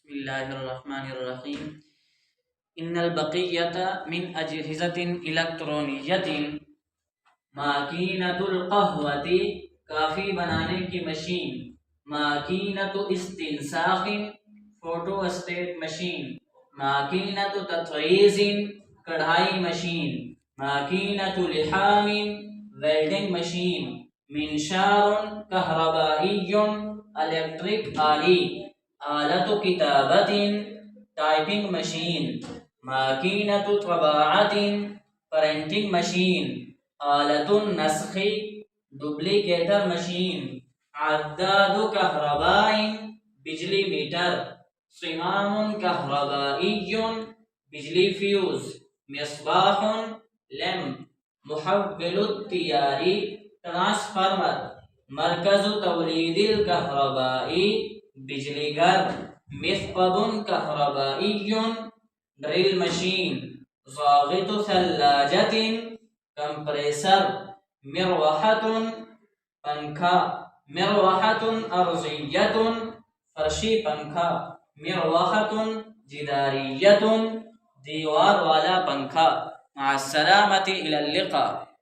بسم الله الرحمن الرحيم. إن البقية من أجهزة إلكترونية ماکینۃ القہوۃ کافی بنانے کی مشین، ماکینۃ استنساخ فوٹو اسٹیٹ مشین، ماکینۃ تطریز کڑھائی مشین، ماکینۃ لحام ویلڈنگ مشین، منشار کہربائی الیکٹرک آلی، آلۃ کتابت ٹائپنگ مشین، ماکینۃ طباعت پرنٹنگ مشین، آلۃ النسخ ڈپلیکیٹر مشین، عداد کہربائی بجلی میٹر، صمام کہربائی بجلی فیوز، مصباح لیمپ، محول التیاری ٹرانسفارمر، مرکز تولید الکہربائی بجلی گھر، مثقب کہربائی ڈرل مشین، ضاغط ثلاجۃ کمپریسر، مروحۃ پنکھا، مروحۃ ارضیۃ فرشی پنکھا، مروحۃ جداریۃ دیوار والا پنکھا۔ مع السلامة، إلى اللقاء.